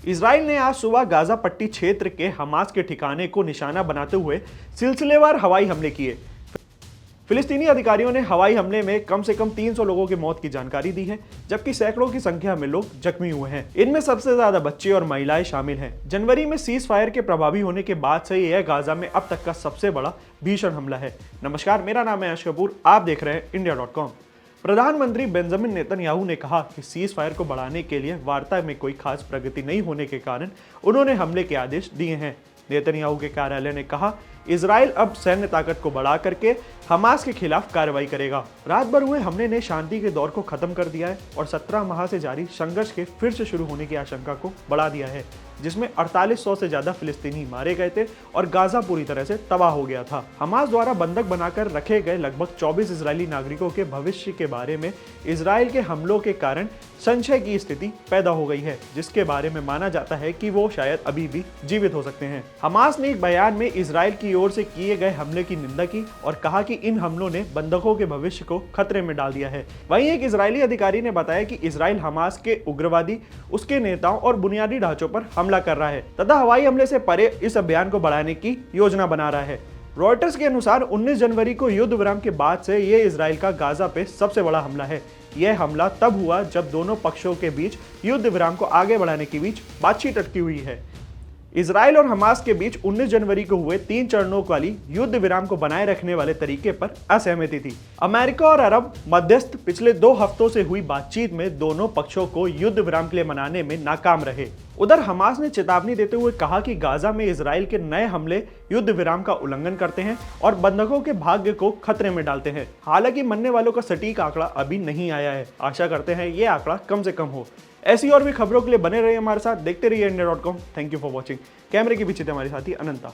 Israel ने आज सुबह गाजा पट्टी क्षेत्र के हमास के ठिकाने को निशाना बनाते हुए सिलसिलेवार हवाई हमले किए। फिलिस्तीनी अधिकारियों ने हवाई हमले में कम से कम 300 लोगों की मौत की जानकारी दी है, जबकि सैकड़ों की संख्या में लोग जख्मी हुए हैं। इनमें सबसे ज्यादा बच्चे और महिलाएं शामिल हैं। जनवरी में सीज फायर के प्रभावी होने के बाद से यह गाजा में अब तक का सबसे बड़ा भीषण हमला है। नमस्कार, मेरा नाम है यश कपूर, आप देख रहे हैं इंडिया.com। प्रधानमंत्री बेंजामिन नेतन्याहू ने कहा कि सीज फायर को बढ़ाने के लिए वार्ता में कोई खास प्रगति नहीं होने के कारण उन्होंने हमले के आदेश दिए हैं। नेतन्याहू के कार्यालय ने कहा, इजराइल अब सैन्य ताकत को बढ़ा करके हमास के खिलाफ कार्रवाई करेगा। रात भर हुए हमले ने शांति के दौर को खत्म कर दिया है और 17 माह से जारी संघर्ष के फिर से शुरू होने की आशंका को बढ़ा दिया है, जिसमें 4800 से ज्यादा फिलिस्तीनी मारे गए थे और गाजा पूरी तरह से तबाह हो गया था। हमास द्वारा बंधक बनाकर रखे गए लगभग 24 इजरायली नागरिकों के भविष्य के बारे में इजराइल के हमलों के कारण संशय की स्थिति पैदा हो गई है, जिसके बारे में माना जाता है कि वो शायद अभी भी जीवित हो सकते हैं। हमास ने एक बयान में इजराइल की ओर से किए गए हमले की निंदा की और कहा कि इन हमलों ने बंधकों के भविष्य को खतरे में डाल दिया है। वहीं एक इजरायली अधिकारी ने बताया कि इजराइल हमास के उग्रवादी, उसके नेताओं और बुनियादी ढांचों पर हमला कर रहा है तथा हवाई हमले से परे इस अभियान को बढ़ाने की योजना बना रहा है। रॉयटर्स के अनुसार 19 जनवरी को युद्ध विराम के बाद से यह इजराइल का गाजा पे सबसे बड़ा हमला है। यह हमला तब हुआ जब दोनों पक्षों के बीच युद्ध विराम को आगे बढ़ाने के बीच बातचीत अटकी हुई है। इजराइल और हमास के बीच 19 जनवरी को हुए 3 चरणों वाली युद्ध विराम को बनाए रखने वाले तरीके पर असहमति थी। अमेरिका और अरब मध्यस्थ पिछले 2 हफ्तों से हुई बातचीत में दोनों पक्षों को युद्ध विराम के लिए मनाने में नाकाम रहे। उधर हमास ने चेतावनी देते हुए कहा कि गाजा में इजराइल के नए हमले युद्ध विराम का उल्लंघन करते हैं और बंधकों के भाग्य को खतरे में डालते हैं। हालांकि मरने वालों का सटीक आंकड़ा अभी नहीं आया है। आशा करते हैं ये आंकड़ा कम से कम हो। ऐसी और भी खबरों के लिए बने रहिए हमारे साथ, देखते रहिए India. Thank you for watching. कैमरे के पीछे थे हमारे साथी अनंता।